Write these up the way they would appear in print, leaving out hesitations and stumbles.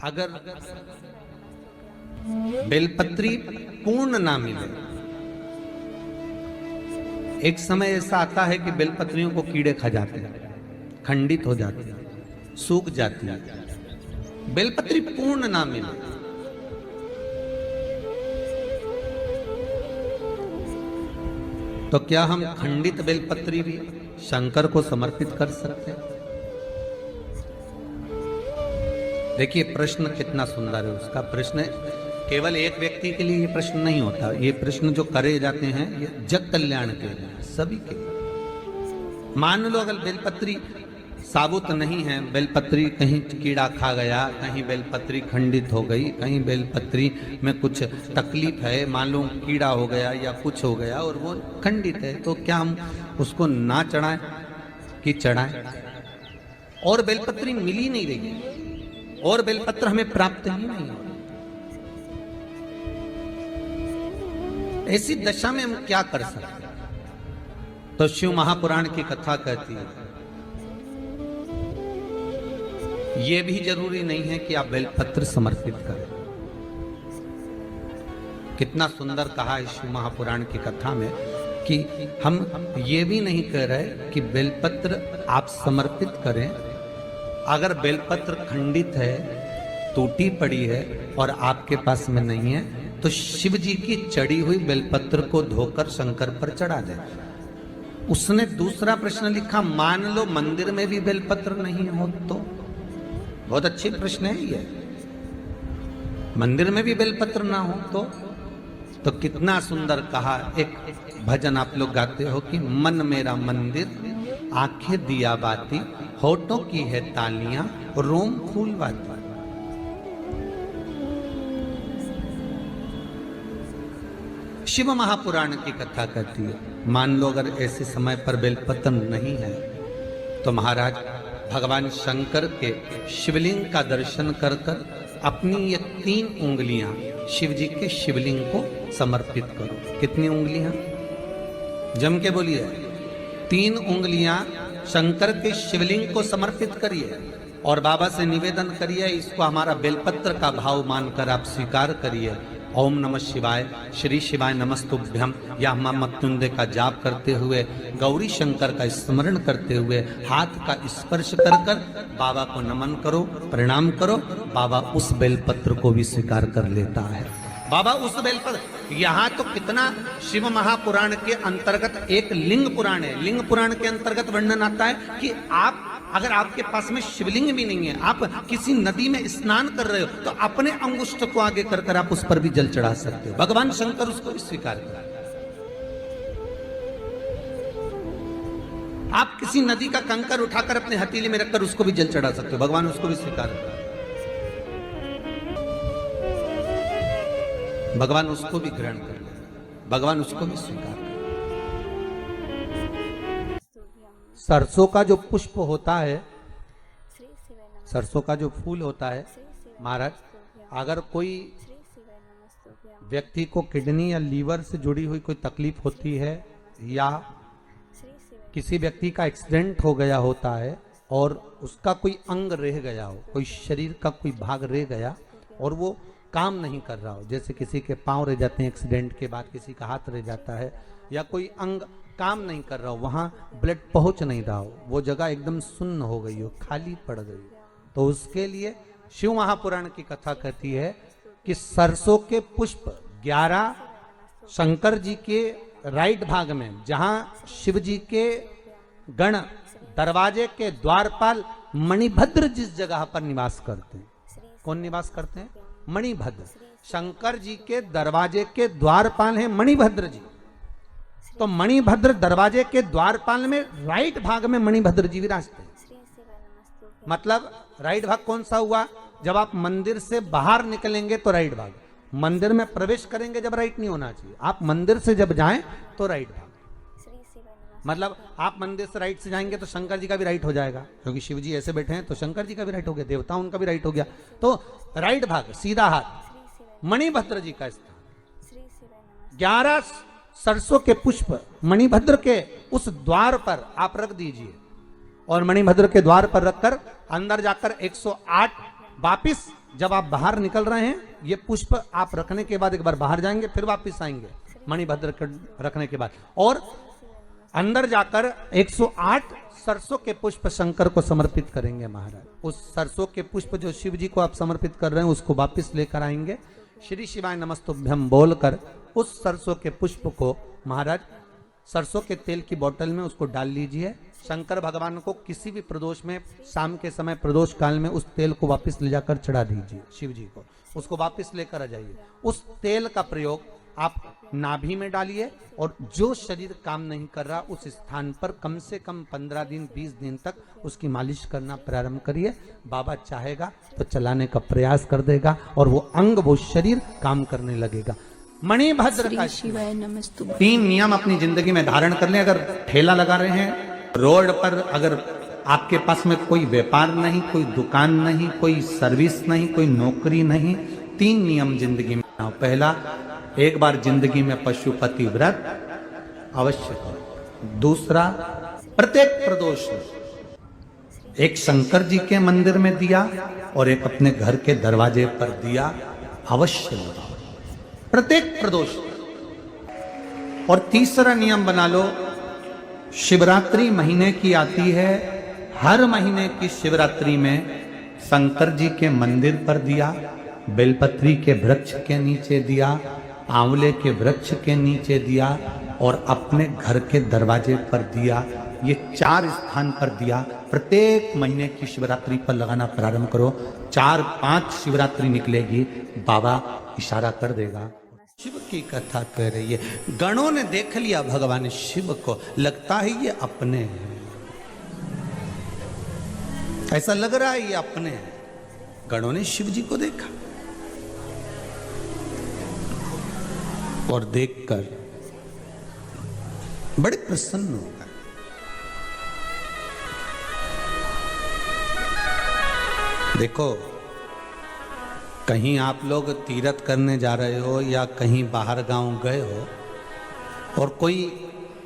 अगर बेलपत्री पूर्ण ना मिले, एक समय ऐसा आता है कि बेलपत्रियों को कीड़े खा जाते हैं, खंडित हो जाती है, सूख जाती है। बेलपत्री पूर्ण ना मिले तो क्या हम खंडित बेलपत्री भी शंकर को समर्पित कर सकते हैं? देखिए प्रश्न कितना सुंदर है। उसका प्रश्न केवल एक व्यक्ति के लिए ये प्रश्न नहीं होता, ये प्रश्न जो करे जाते हैं ये जग कल्याण के लिए, सभी के लिए। मान लो अगर बेलपत्री साबुत नहीं है, बेलपत्री कहीं कीड़ा खा गया, कहीं बेलपत्री खंडित हो गई, कहीं बेलपत्री में कुछ तकलीफ है, मान लो कीड़ा हो गया या कुछ हो गया और वो खंडित है, तो क्या हम उसको ना चढ़ाएं कि चढ़ाएं? और बेलपत्री मिल ही नहीं रही और बेलपत्र हमें प्राप्त ही नहीं हो, ऐसी दशा में हम क्या कर सकते हैं? तो शिव महापुराण की कथा कहती है यह भी जरूरी नहीं है कि आप बेलपत्र समर्पित करें। कितना सुंदर कहा है शिव महापुराण की कथा में कि हम ये भी नहीं कह रहे कि बेलपत्र आप समर्पित करें। अगर बेलपत्र खंडित है, टूटी पड़ी है और आपके पास में नहीं है तो शिव जी की चढ़ी हुई बेलपत्र को धोकर शंकर पर चढ़ा दे। उसने दूसरा प्रश्न लिखा, मान लो मंदिर में भी बेलपत्र नहीं हो तो? बहुत अच्छी प्रश्न है ये। मंदिर में भी बेलपत्र ना हो तो कितना सुंदर कहा। एक भजन आप लोग गाते हो कि मन मेरा मंदिर, आंखें दिया बाती, होठों की है तालियां, रोम फूल बाती। शिव महापुराण की कथा कहती है मान लो अगर ऐसे समय पर बेलपत्र नहीं है तो महाराज भगवान शंकर के शिवलिंग का दर्शन कर कर अपनी ये 3 उंगलियां शिव जी के शिवलिंग को समर्पित करो। कितनी उंगलियां? जम के बोलिए। 3 उंगलियां शंकर के शिवलिंग को समर्पित करिए और बाबा से निवेदन करिए, इसको हमारा बेलपत्र का भाव मानकर आप स्वीकार करिए। ओम नमः शिवाय, श्री शिवाय नमस्तुभ्यम या मां मृत्युंजय का जाप करते हुए, गौरी शंकर का स्मरण करते हुए हाथ का स्पर्श कर कर बाबा को नमन करो, प्रणाम करो। बाबा उस बेलपत्र को भी स्वीकार कर लेता है। बाबा उस बेलपत्र, यहाँ तो कितना शिव महापुराण के अंतर्गत एक लिंग पुराण है। लिंग पुराण के अंतर्गत वर्णन आता है कि आप अगर आपके पास में शिवलिंग भी नहीं है, आप किसी नदी में स्नान कर रहे हो तो अपने अंगुष्ठ को आगे कर कर आप उस पर भी जल चढ़ा सकते हो। भगवान शंकर उसको भी स्वीकार कर। आप किसी नदी का कंकर उठाकर अपने हथेली में रखकर उसको भी जल चढ़ा सकते हो, भगवान उसको भी स्वीकार कर। भगवान उसको भी ग्रहण कर ले, भगवान उसको भी स्वीकार कर। सरसों का जो पुष्प होता है, सरसों का जो फूल होता है महाराज, अगर कोई व्यक्ति को किडनी या लीवर से जुड़ी हुई कोई तकलीफ होती है या किसी व्यक्ति का एक्सीडेंट हो गया होता है और उसका कोई अंग रह गया हो, कोई शरीर का कोई भाग रह गया और वो काम नहीं कर रहा हो, जैसे किसी के पांव रह जाते हैं एक्सीडेंट के बाद, किसी का हाथ रह जाता है या कोई अंग काम नहीं कर रहा हो, वहां ब्लड पहुंच नहीं रहा हो, वो जगह एकदम सुन्न हो गई हो, खाली पड़ गई, तो उसके लिए शिव महापुराण की कथा कहती है कि सरसों के पुष्प 11 शंकर जी के राइट भाग में, जहां शिव जी के गण दरवाजे के द्वारपाल मणिभद्र जिस जगह पर निवास करते हैं, कौन निवास करते हैं? मणिभद्र। शंकर जी के दरवाजे के द्वारपाल हैं मणिभद्र जी। तो मणिभद्र दरवाजे के द्वारपाल में राइट भाग में मणिभद्र जी विराजते हैं। मतलब राइट भाग कौन सा हुआ? जब आप मंदिर से बाहर निकलेंगे तो राइट भाग, मंदिर में प्रवेश करेंगे जब राइट नहीं होना चाहिए, आप मंदिर से जब जाएं तो राइट भाग। मतलब आप मंदिर से राइट से जाएंगे तो शंकर जी का भी राइट हो जाएगा, क्योंकि शिव जी ऐसे बैठे हैं तो शंकर जी का भी राइट हो गया, देवता उनका भी राइट हो गया, तो राइट भाग सीधा हाथ मणिभद्र जी का स्थान। 11 सरसों के पुष्प मणिभद्र के उस द्वार पर आप रख दीजिए और मणिभद्र के द्वार पर रखकर अंदर जाकर 108 वापिस जब आप बाहर निकल रहे हैं, ये पुष्प आप रखने के बाद एक बार बाहर जाएंगे, फिर वापिस आएंगे मणिभद्र रखने के बाद, और अंदर जाकर 108 सरसों के पुष्प शंकर को समर्पित करेंगे महाराज। उस सरसों के पुष्प जो शिव जी को आप समर्पित कर रहे हैं उसको वापिस लेकर आएंगे, श्री शिवाय नमस्तुभ्यम बोलकर उस सरसों के पुष्प को महाराज सरसों के तेल की बोतल में उसको डाल लीजिए। शंकर भगवान को किसी भी प्रदोष में शाम के समय प्रदोष काल में उस तेल को वापस ले जाकर चढ़ा दीजिए शिव जी को, उसको वापस लेकर आ जाइए। उस तेल का प्रयोग आप नाभि में डालिए और जो शरीर काम नहीं कर रहा उस स्थान पर कम से कम 15 दिन 20 दिन तक उसकी मालिश करना प्रारंभ करिए। बाबा चाहेगा तो चलाने का प्रयास कर देगा और वो अंग वो शरीर काम करने लगेगा। मणिभद्र का शिवाय नमस्तुभ्यम 3 नियम अपनी जिंदगी में धारण कर लें। अगर ठेला लगा रहे हैं रोड पर, अगर आपके पास में कोई व्यापार नहीं, कोई दुकान नहीं, कोई सर्विस नहीं, कोई नौकरी नहीं, 3 नियम जिंदगी में। पहला, एक बार जिंदगी में पशुपति व्रत अवश्य करो। दूसरा, प्रत्येक प्रदोष एक शंकर जी के मंदिर में दिया और एक अपने घर के दरवाजे पर दिया अवश्य लगाओ प्रत्येक प्रदोष। और तीसरा नियम बना लो, शिवरात्रि महीने की आती है, हर महीने की शिवरात्रि में शंकर जी के मंदिर पर दिया, बेलपत्री के वृक्ष के नीचे दिया, आंवले के वृक्ष के नीचे दिया और अपने घर के दरवाजे पर दिया। ये 4 स्थान पर दिया। प्रत्येक महीने की शिवरात्रि पर लगाना प्रारंभ करो। 4-5 शिवरात्रि निकलेगी, बाबा इशारा कर देगा। शिव की कथा कह रही है, गणों ने देख लिया भगवान शिव को, लगता है ये अपने हैं, ऐसा लग रहा है ये अपने हैं। गणों ने शिव जी को देखा और देखकर बड़े प्रसन्न हो गए। देखो, कहीं आप लोग तीर्थ करने जा रहे हो या कहीं बाहर गांव गए हो और कोई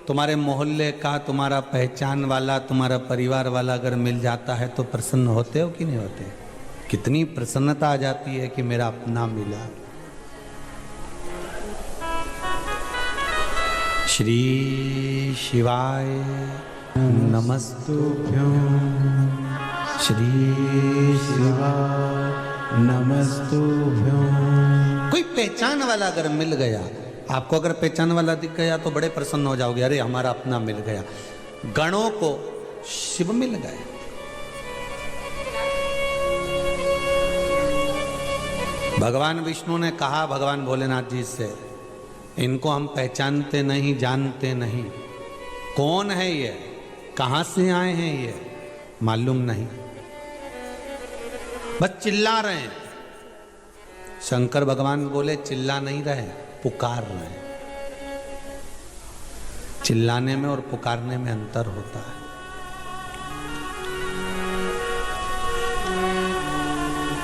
तुम्हारे मोहल्ले का, तुम्हारा पहचान वाला, तुम्हारा परिवार वाला अगर मिल जाता है तो प्रसन्न होते हो कि नहीं होते? कितनी प्रसन्नता आ जाती है कि मेरा अपना मिला। श्री शिवाय नमस्तुभ्यं, श्री शिवाय नमस्तुभ्यं। कोई पहचान वाला अगर मिल गया, आपको अगर पहचान वाला दिख गया तो बड़े प्रसन्न हो जाओगे, अरे हमारा अपना मिल गया। गणों को शिव मिल गए। भगवान विष्णु ने कहा भगवान भोलेनाथ जी से, इनको हम पहचानते नहीं, जानते नहीं, कौन है ये, कहां से आए हैं ये मालूम नहीं, बस चिल्ला रहे हैं। शंकर भगवान बोले चिल्ला नहीं रहे, पुकार रहे हैं। चिल्लाने में और पुकारने में अंतर होता है।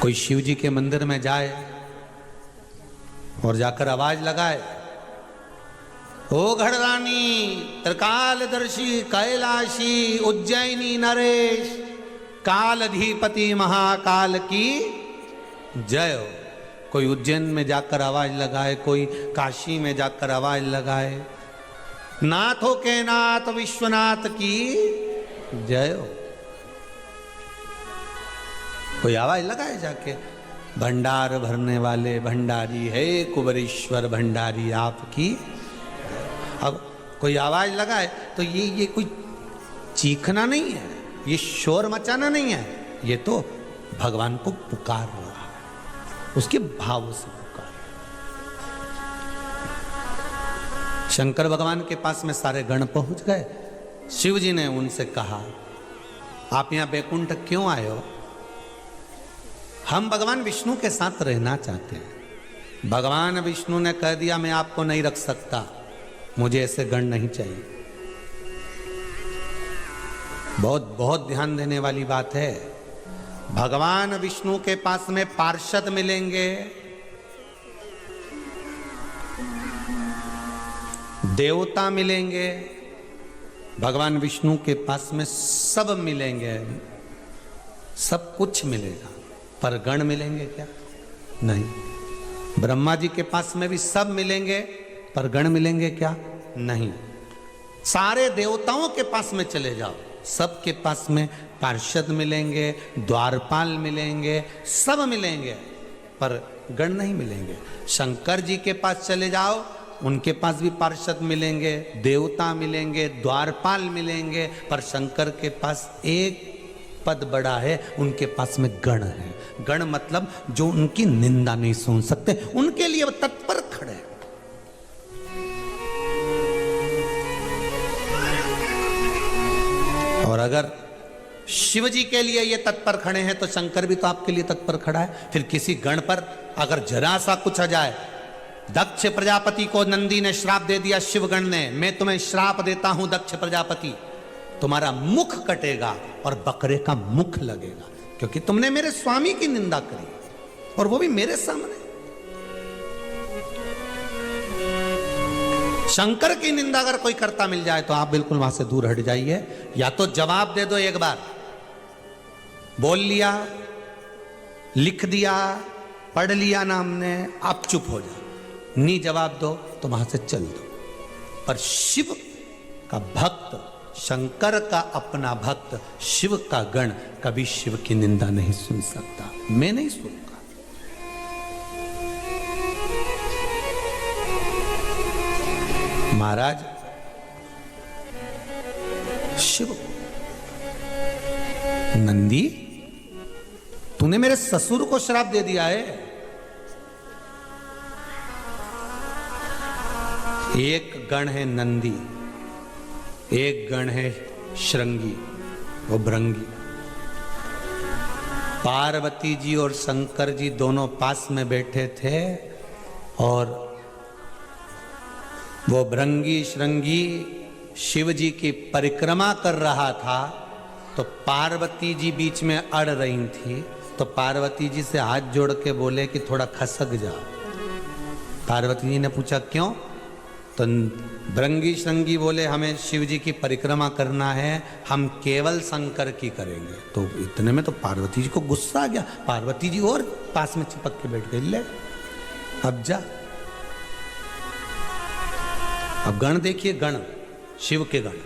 कोई शिव जी के मंदिर में जाए और जाकर आवाज लगाए, ओ घड़रानी, त्रिकालदर्शी, कैलाशी, उज्जैनी नरेश, कालाधिपति महाकाल की जय हो। कोई उज्जैन में जाकर आवाज लगाए, कोई काशी में जाकर आवाज लगाए, नाथों के नाथ विश्वनाथ की जय हो। कोई आवाज लगाए जाके, भंडार भरने वाले भंडारी है कुबरेश्वर भंडारी आपकी। अब कोई आवाज लगाए तो ये कोई चीखना नहीं है, ये शोर मचाना नहीं है, ये तो भगवान को पुकार रहा है, उसके भाव से पुकार। शंकर भगवान के पास में सारे गण पहुंच गए। शिव जी ने उनसे कहा, आप यहां बैकुंठ क्यों आए हो? हम भगवान विष्णु के साथ रहना चाहते हैं। भगवान विष्णु ने कह दिया, मैं आपको नहीं रख सकता, मुझे ऐसे गण नहीं चाहिए। बहुत ध्यान देने वाली बात है। भगवान विष्णु के पास में पार्षद मिलेंगे, देवता मिलेंगे, भगवान विष्णु के पास में सब मिलेंगे, सब कुछ मिलेगा, पर गण मिलेंगे क्या? नहीं। ब्रह्मा जी के पास में भी सब मिलेंगे, पर गण मिलेंगे क्या? नहीं। सारे देवताओं के पास में चले जाओ, सबके पास में पार्षद मिलेंगे, द्वारपाल मिलेंगे, सब मिलेंगे, पर गण नहीं मिलेंगे। शंकर जी के पास चले जाओ, उनके पास भी पार्षद मिलेंगे, देवता मिलेंगे, द्वारपाल मिलेंगे, पर शंकर के पास एक पद बड़ा है, उनके पास में गण है। गण मतलब जो उनकी निंदा नहीं सुन सकते, उनके लिए तत्पर खड़े हैं। और अगर शिव जी के लिए ये तत्पर खड़े हैं तो शंकर भी तो आपके लिए तत्पर खड़ा है। फिर किसी गण पर अगर जरा सा कुछ आ जाए, दक्ष प्रजापति को नंदी ने श्राप दे दिया, शिवगण ने, मैं तुम्हें श्राप देता हूं दक्ष प्रजापति, तुम्हारा मुख कटेगा और बकरे का मुख लगेगा, क्योंकि तुमने मेरे स्वामी की निंदा करी, और वो भी मेरे सामने। शंकर की निंदा अगर कोई करता मिल जाए तो आप बिल्कुल वहां से दूर हट जाइए, या तो जवाब दे दो, एक बार बोल लिया, लिख दिया, पढ़ लिया ना हमने, आप चुप हो जाओ। नहीं जवाब दो तो वहां से चल दो। पर शिव का भक्त, शंकर का अपना भक्त, शिव का गण कभी शिव की निंदा नहीं सुन सकता। मैं नहीं सुनूंगा। महाराज शिव, नंदी तूने मेरे ससुर को श्राप दे दिया है। एक गण है नंदी, एक गण है श्रृंगी, वो भृंगी। पार्वती जी और शंकर जी दोनों पास में बैठे थे, और वो भृंगी श्रृंगी शिव जी की परिक्रमा कर रहा था, तो पार्वती जी बीच में अड़ रही थी। तो पार्वती जी से हाथ जोड़ के बोले कि थोड़ा खसक जाओ। पार्वती जी ने पूछा क्यों? तो भृंगी श्रृंगी बोले हमें शिव जी की परिक्रमा करना है, हम केवल शंकर की करेंगे। तो इतने में तो पार्वती जी को गुस्सा आ गया। पार्वती जी और पास में चिपक के बैठ गई, ले अब जा। अब गण देखिए, गण शिव के गण,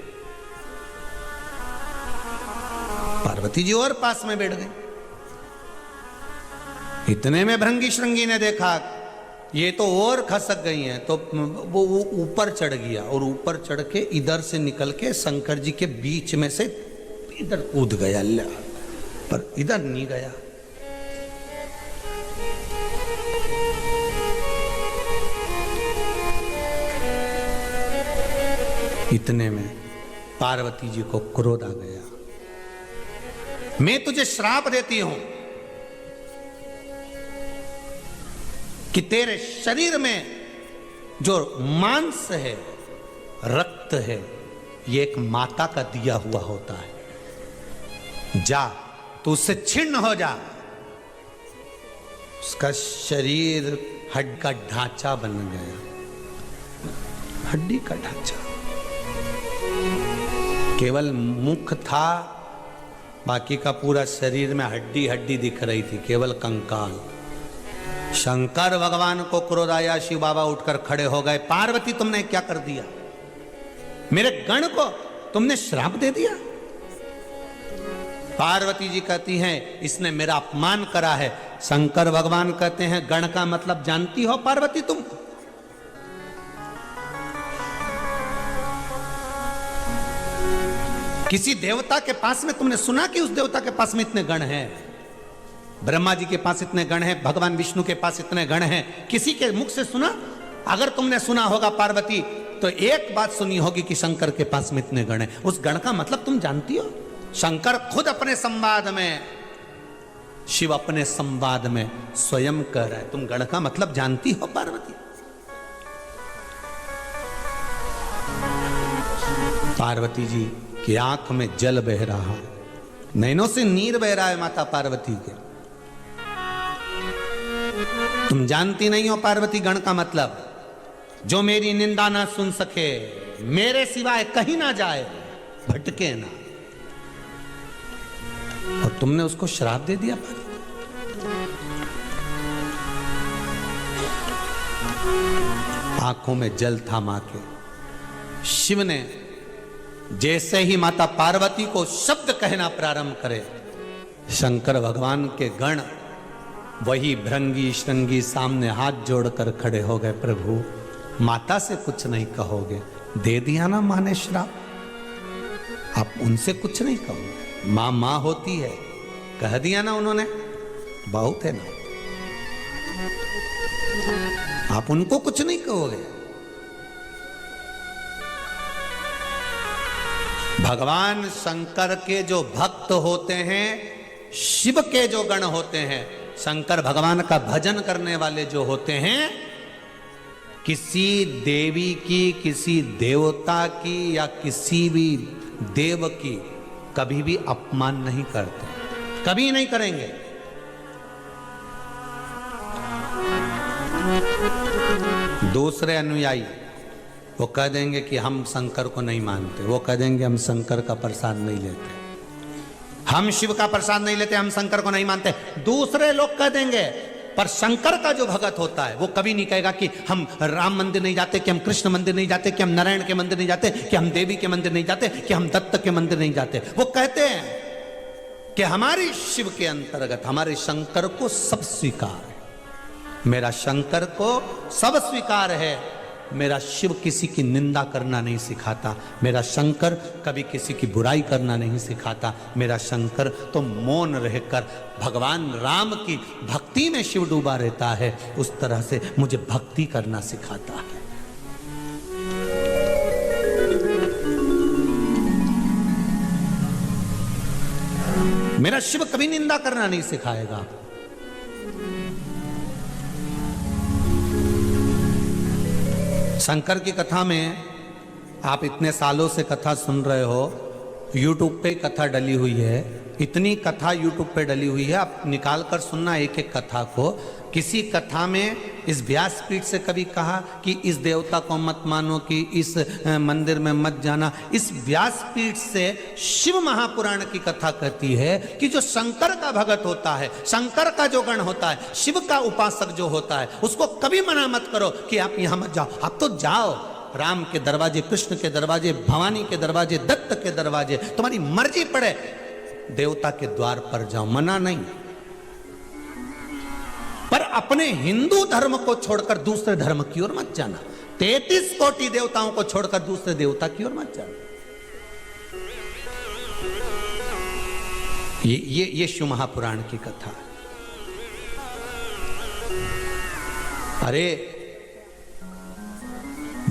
पार्वती जी और पास में बैठ गई। इतने में भृंगी श्रृंगी ने देखा ये तो और खसक गई हैं, तो वो ऊपर चढ़ गया, और ऊपर चढ़ के इधर से निकल के शंकर जी के बीच में से इधर कूद गया, पर इधर नहीं गया। इतने में पार्वती जी को क्रोध आ गया। मैं तुझे श्राप देती हूं कि तेरे शरीर में जो मांस है, रक्त है, ये एक माता का दिया हुआ होता है। जा तू उससे छिन्न हो जा। उसका शरीर हड्डी का ढांचा बन गया, हड्डी का ढांचा। केवल मुख था, बाकी का पूरा शरीर में हड्डी हड्डी दिख रही थी, केवल कंकाल। शंकर भगवान को क्रोध आया, शिव बाबा उठकर खड़े हो गए। पार्वती तुमने क्या कर दिया? मेरे गण को तुमने श्राप दे दिया। पार्वती जी कहती हैं इसने मेरा अपमान करा है। शंकर भगवान कहते हैं गण का मतलब जानती हो पार्वती तुम? किसी देवता के पास में तुमने सुना कि उस देवता के पास में इतने गण हैं? ब्रह्मा जी के पास इतने गण हैं, भगवान विष्णु के पास इतने गण हैं, किसी के मुख से सुना? अगर तुमने सुना होगा पार्वती, तो एक बात सुनी होगी कि शंकर के पास में इतने गण हैं। उस गण का मतलब तुम जानती हो? शंकर खुद अपने संवाद में, शिव अपने संवाद में स्वयं कह रहा है, तुम गण का मतलब जानती हो पार्वती? पार्वती जी की आंख में जल बह रहा है, नैनों से नीर बह रहा है माता पार्वती के। तुम जानती नहीं हो पार्वती गण का मतलब? जो मेरी निंदा ना सुन सके, मेरे सिवाय कहीं ना जाए, भटके ना। और तुमने उसको श्राप दे दिया पार्वती। आंखों में जल था मां के। शिव ने जैसे ही माता पार्वती को शब्द कहना प्रारंभ करे, शंकर भगवान के गण वही भृंगी श्रृंगी सामने हाथ जोड़कर खड़े हो गए। प्रभु माता से कुछ नहीं कहोगे? दे दिया ना मां ने श्राप, आप उनसे कुछ नहीं कहोगे? मां मां होती है, कह दिया ना उन्होंने, बहुत है ना, आप उनको कुछ नहीं कहोगे? भगवान शंकर के जो भक्त होते हैं, शिव के जो गण होते हैं, शंकर भगवान का भजन करने वाले जो होते हैं, किसी देवी की, किसी देवता की या किसी भी देव की कभी भी अपमान नहीं करते, कभी नहीं करेंगे। दूसरे अनुयायी वो कह देंगे कि हम शंकर को नहीं मानते, वो कह देंगे हम शंकर का प्रसाद नहीं लेते, हम शिव का प्रसाद नहीं लेते, हम शंकर को नहीं मानते। दूसरे लोग कह देंगे, पर शंकर का जो भगत होता है वो कभी नहीं कहेगा कि हम राम मंदिर नहीं जाते, कि हम कृष्ण मंदिर नहीं जाते, कि हम नारायण के मंदिर नहीं जाते, कि हम देवी के मंदिर नहीं जाते, कि हम दत्त के मंदिर नहीं जाते। वो कहते हैं कि हमारे शिव के अंतर्गत हमारे शंकर को सब स्वीकार है, मेरा शंकर को सब स्वीकार है, मेरा शिव किसी की निंदा करना नहीं सिखाता, मेरा शंकर कभी किसी की बुराई करना नहीं सिखाता, मेरा शंकर तो मौन रहकर भगवान राम की भक्ति में शिव डूबा रहता है, उस तरह से मुझे भक्ति करना सिखाता है। मेरा शिव कभी निंदा करना नहीं सिखाएगा। शंकर की कथा में आप इतने सालों से कथा सुन रहे हो, YouTube पे कथा डली हुई है, इतनी कथा YouTube पे डली हुई है, आप निकाल कर सुनना एक एक कथा को। किसी कथा में इस व्यासपीठ से कभी कहा कि इस देवता को मत मानो, कि इस मंदिर में मत जाना। इस व्यासपीठ से शिव महापुराण की कथा कहती है कि जो शंकर का भगत होता है, शंकर का जो गण होता है, शिव का उपासक जो होता है, उसको कभी मना मत करो कि आप यहां मत जाओ। आप तो जाओ, राम के दरवाजे, कृष्ण के दरवाजे, भवानी के दरवाजे, दत्त के दरवाजे, तुम्हारी मर्जी पड़े, देवता के द्वार पर जाओ, मना नहीं। पर अपने हिंदू धर्म को छोड़कर दूसरे धर्म की ओर मत जाना, 33 कोटि देवताओं को छोड़कर दूसरे देवता की ओर मत जाना। ये शिव महापुराण की कथा। अरे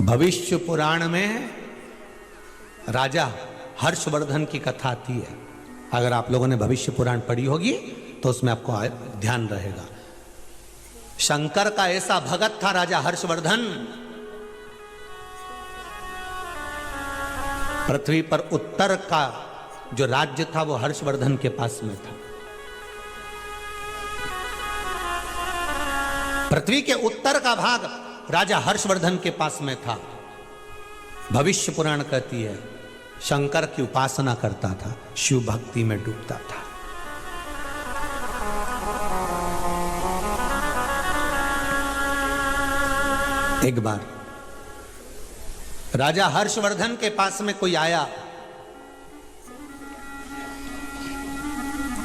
भविष्य पुराण में राजा हर्षवर्धन की कथा आती है। अगर आप लोगों ने भविष्य पुराण पढ़ी होगी तो उसमें आपको ध्यान रहेगा। शंकर का ऐसा भगत था राजा हर्षवर्धन, पृथ्वी पर उत्तर का जो राज्य था वो हर्षवर्धन के पास में था। पृथ्वी के उत्तर का भाग राजा हर्षवर्धन के पास में था। भविष्य पुराण कहती है शंकर की उपासना करता था, शिव भक्ति में डूबता था। एक बार राजा हर्षवर्धन के पास में कोई आया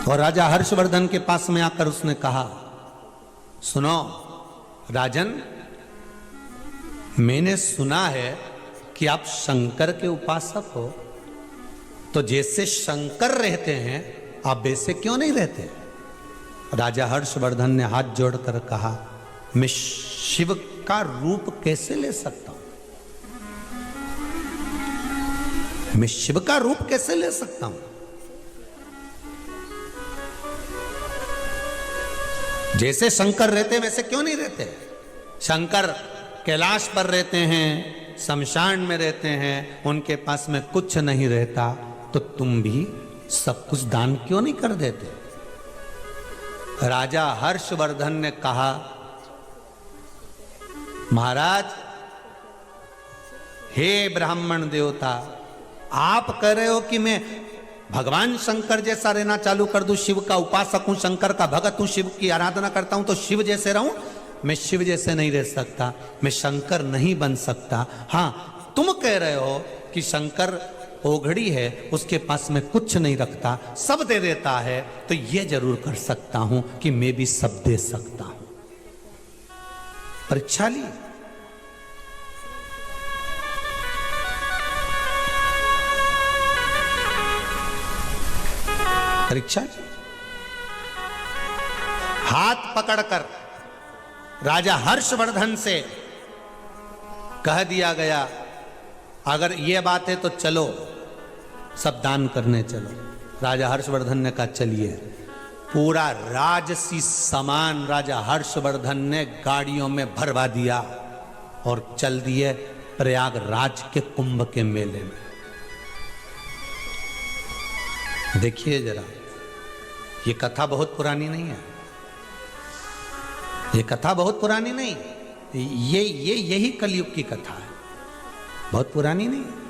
और राजा हर्षवर्धन के पास में आकर उसने कहा, सुनो राजन, मैंने सुना है कि आप शंकर के उपासक हो, तो जैसे शंकर रहते हैं आप वैसे क्यों नहीं रहते? राजा हर्षवर्धन ने हाथ जोड़कर कहा, मैं शिव का रूप कैसे ले सकता हूं? मैं शिव का रूप कैसे ले सकता हूं? जैसे शंकर रहते वैसे क्यों नहीं रहते? शंकर कैलाश पर रहते हैं, शमशान में रहते हैं, उनके पास में कुछ नहीं रहता, तो तुम भी सब कुछ दान क्यों नहीं कर देते? राजा हर्षवर्धन ने कहा, महाराज, हे ब्राह्मण देवता, आप कह रहे हो कि मैं भगवान शंकर जैसा रहना चालू कर दूं, शिव का उपासक हूं, शंकर का भगत हूं, शिव की आराधना करता हूं तो शिव जैसे रहूं? मैं शिव जैसे नहीं रह सकता, मैं शंकर नहीं बन सकता। हाँ, तुम कह रहे हो कि शंकर ओघड़ी है, उसके पास में कुछ नहीं रखता, सब दे देता है, तो ये जरूर कर सकता हूं कि मैं भी सब दे सकता हूं। परीक्षा ली। परीक्षा ली। हाथ पकड़कर राजा हर्षवर्धन से कह दिया गया, अगर ये बात है तो चलो सब दान करने चलो। राजा हर्षवर्धन ने कहा चलिए। पूरा राजसी सामान राजा हर्षवर्धन ने गाड़ियों में भरवा दिया और चल दिए प्रयागराज के कुंभ के मेले में। देखिए जरा, ये कथा बहुत पुरानी नहीं है, ये कथा बहुत पुरानी नहीं, यही कलयुग की कथा है, बहुत पुरानी नहीं है।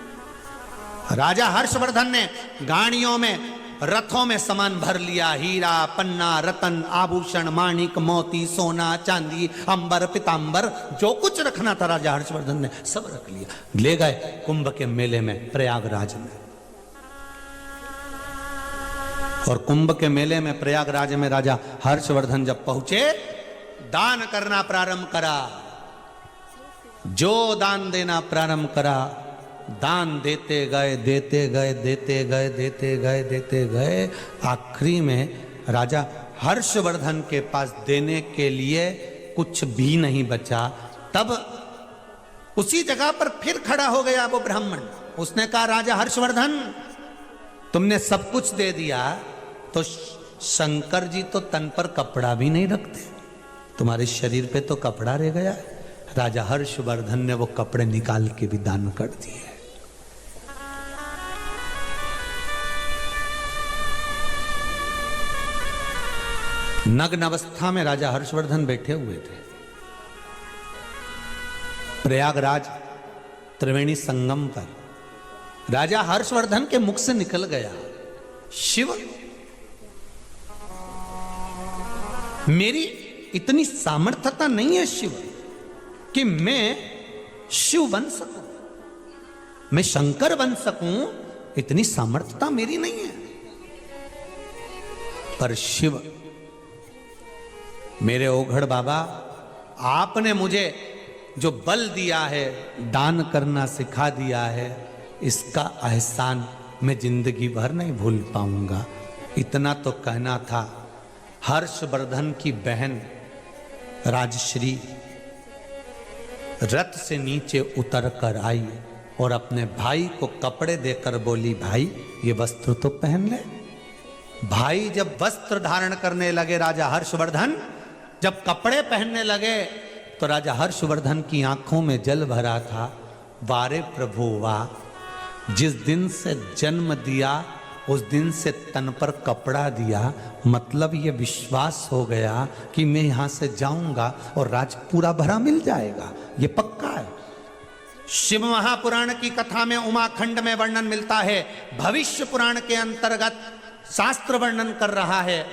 राजा हर्षवर्धन ने गाड़ियों में, रथों में सामान भर लिया, हीरा पन्ना रतन आभूषण माणिक मोती सोना चांदी अंबर पीतांबर, जो कुछ रखना था राजा हर्षवर्धन ने सब रख लिया, ले गए कुंभ के मेले में प्रयागराज में। और कुंभ के मेले में प्रयागराज में राजा हर्षवर्धन जब पहुंचे, दान करना प्रारंभ करा, जो दान देना प्रारंभ करा, दान देते गए देते गए देते गए देते गए देते गए, आखिरी में राजा हर्षवर्धन के पास देने के लिए कुछ भी नहीं बचा। तब उसी जगह पर फिर खड़ा हो गया वो ब्राह्मण, उसने कहा राजा हर्षवर्धन, तुमने सब कुछ दे दिया तो शंकर जी तो तन पर कपड़ा भी नहीं रखते, तुम्हारे शरीर पे तो कपड़ा रह गया। राजा हर्षवर्धन ने वो कपड़े निकाल के भी दान कर दिए। नग्न अवस्था में राजा हर्षवर्धन बैठे हुए थे। प्रयागराज त्रिवेणी संगम पर राजा हर्षवर्धन के मुख से निकल गया, शिव, मेरी इतनी सामर्थ्यता नहीं है शिव कि मैं शिव बन सकूं, मैं शंकर बन सकूं, इतनी सामर्थ्यता मेरी नहीं है। पर शिव, मेरे ओघड़ बाबा, आपने मुझे जो बल दिया है, दान करना सिखा दिया है, इसका एहसान मैं जिंदगी भर नहीं भूल पाऊंगा। इतना तो कहना था। हर्षवर्धन की बहन राजश्री रथ से नीचे उतर कर आई और अपने भाई को कपड़े देकर बोली, भाई ये वस्त्र तो पहन ले। भाई जब वस्त्र धारण करने लगे, राजा हर्षवर्धन जब कपड़े पहनने लगे, तो राजा हर्षवर्धन की आंखों में जल भरा था। वारे प्रभु वाह, जिस दिन से जन्म दिया उस दिन से तन पर कपड़ा दिया, मतलब ये विश्वास हो गया कि मैं यहां से जाऊंगा और राज पूरा भरा मिल जाएगा, ये पक्का है। शिव महापुराण की कथा में उमाखंड में वर्णन मिलता है, भविष्य पुराण के अंतर्गत शास्त्र वर्णन कर रहा है।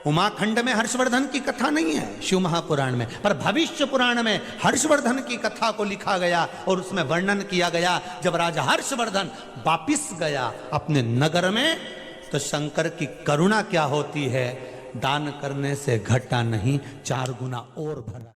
उमाखंड में हर्षवर्धन की कथा नहीं है शिव महापुराण में, पर भविष्य पुराण में हर्षवर्धन की कथा को लिखा गया और उसमें वर्णन किया गया। जब राजा हर्षवर्धन वापिस गया अपने नगर में, तो शंकर की करुणा क्या होती है, दान करने से घटा नहीं, 4 गुना और भरा।